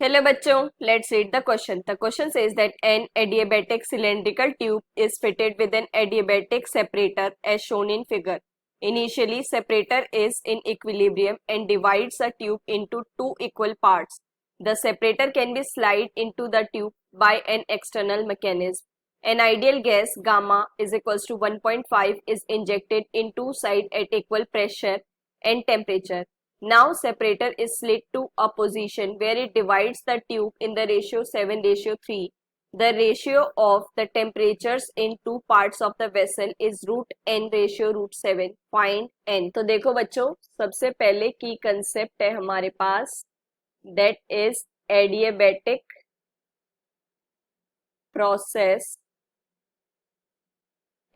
Hello bachcho, let's read the question. The question says that an adiabatic cylindrical tube is fitted with an adiabatic separator as shown in figure. Initially, separator is in equilibrium and divides the tube into two equal parts. The separator can be slid into the tube by an external mechanism. An ideal gas gamma is equals to 1.5 is injected in two sides at equal pressure and temperature. Now separator is slid to a position where it divides the tube in the ratio 7:3. The ratio of the temperatures in two parts of the vessel is √n/√7. Find n. तो देखो बच्चों, सबसे पहले की concept है हमारे पास, that is adiabatic process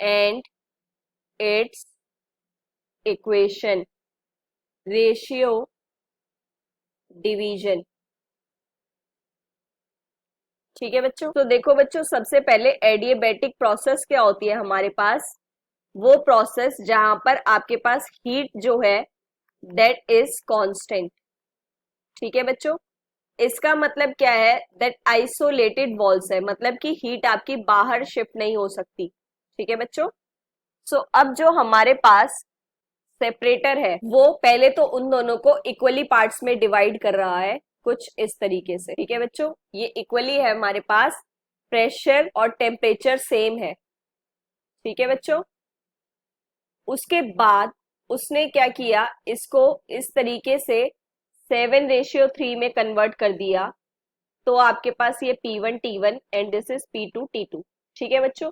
and its equation. Ratio division. ठीक है बच्चों, तो देखो बच्चों, सबसे पहले एडियाबैटिक प्रोसेस क्या होती है हमारे पास? वो प्रोसेस जहां पर आपके पास हीट जो है दैट इज कांस्टेंट। ठीक है बच्चों, इसका मतलब क्या है? दैट आइसोलेटेड वॉल्स है, मतलब कि हीट आपकी बाहर शिफ्ट नहीं हो सकती। ठीक है बच्चों, सो अब जो हमारे पास सेपरेटर है वो पहले तो उन दोनों को इक्वली पार्ट्स में डिवाइड कर रहा है कुछ इस तरीके से। ठीक है बच्चों, ये इक्वली है, हमारे पास प्रेशर और टेम्परेचर सेम है। ठीक है बच्चों, उसके बाद उसने क्या किया, इसको इस तरीके से 7:3 में कन्वर्ट कर दिया, तो आपके पास ये P1 T1 and this is P2 T2। ठीक है बच्चों,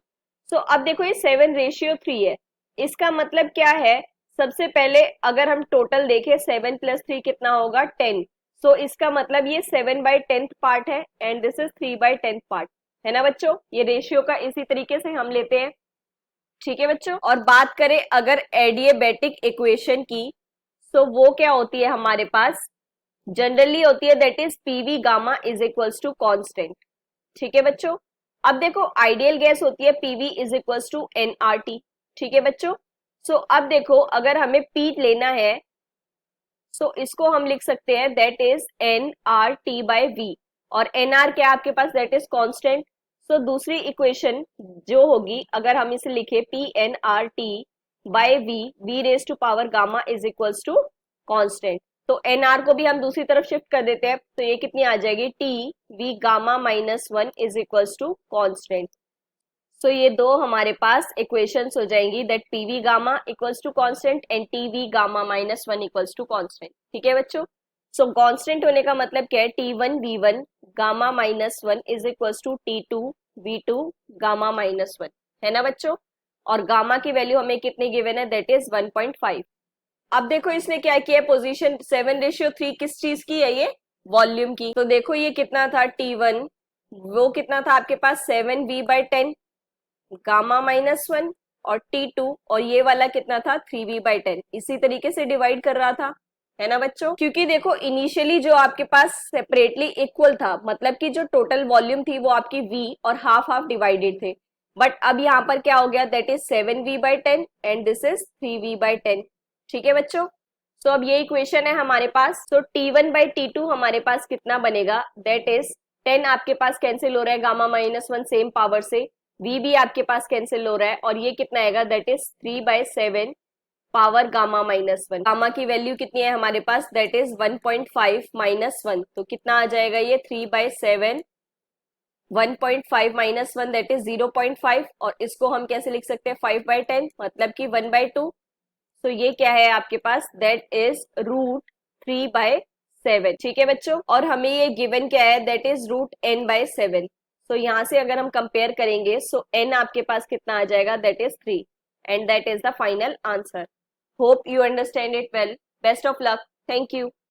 सो अब देखो ये 7:3 है, इसका मतलब क्या है? सबसे पहले अगर हम टोटल देखें 7 + 3 कितना होगा? 10। सो इसका मतलब ये 7/10 पार्ट है एंड दिस इज 3/10 पार्ट है ना बच्चों। ये रेशियो का इसी तरीके से हम लेते हैं। ठीक है बच्चों, और बात करें अगर एडियाबैटिक इक्वेशन की, तो वो क्या होती है हमारे पास? जनरली होती है that is PV gamma is equals to constant. ठीक है बच्चों, अब देखो आइडियल गैस होती है PV is equals to NRT. ठीक है बच्चों, सो अब देखो अगर हमें पी लेना है, सो इसको हम लिख सकते हैं that is N R T by V, और एन आर क्या आपके पास? That is constant. सो दूसरी इक्वेशन जो होगी, अगर हम इसे लिखे P N R T by V, V raise to power gamma is equals to constant. तो एन आर को भी हम दूसरी तरफ शिफ्ट कर देते हैं, तो ये कितनी आ जाएगी? T V gamma -1 is equals to constant. So ये दो हमारे पास इक्वेशंस हो जाएंगी, that PV gamma equals to constant and TV gamma -1 equals to constant. ठीक है बच्चों, सो कांस्टेंट होने का मतलब क्या है? T1 V1 gamma -1 is equals to T2 V2 gamma -1 है ना बच्चों। और गामा की वैल्यू हमें कितनी गिवन है? That is 1.5। अब देखो इसने क्या किया, पोजीशन 7:3 किस चीज की है? ये वॉल्यूम की। तो देखो ये कितना था T1, वो कितना था आपके पास? 7V/10 गामा -1, और T2 और ये वाला कितना था? 3V/10। इसी तरीके से डिवाइड कर रहा था, है ना बच्चों। क्योंकि देखो इनिशियली जो आपके पास सेपरेटली इक्वल था, मतलब कि जो टोटल वॉल्यूम थी वो आपकी V और हाफ हाफ डिवाइडेड थे, बट अब यहाँ पर क्या हो गया? That is 7V/10 and this is 3V/10। ठीक है बच्चों, तो अब ये इक्वेशन है हमारे पास। तो T1/T2 हमारे पास कितना बनेगा? दैट इज 10 आपके पास कैंसिल हो रहा है गामा -1 सेम पावर से, V भी आपके पास कैंसिल हो रहा है, और ये कितना आएगा? That is 3/7 power gamma -1। Gamma की वैल्यू कितनी है हमारे पास? दैट इज 1.5 -1, तो कितना आ जाएगा ये? 3/7 1.5 -1 दैट इज 0.5, और इसको हम कैसे लिख सकते हैं? 5/10, मतलब कि 1/2। तो ये क्या है आपके पास? That is √3/7। ठीक है बच्चों, और हमें ये गिवन क्या है? That is √n/7। तो यहां से अगर हम कंपेयर करेंगे, सो n आपके पास कितना आ जाएगा? That is 3, and that is the final answer. Hope you understand it well. Best of luck, thank you.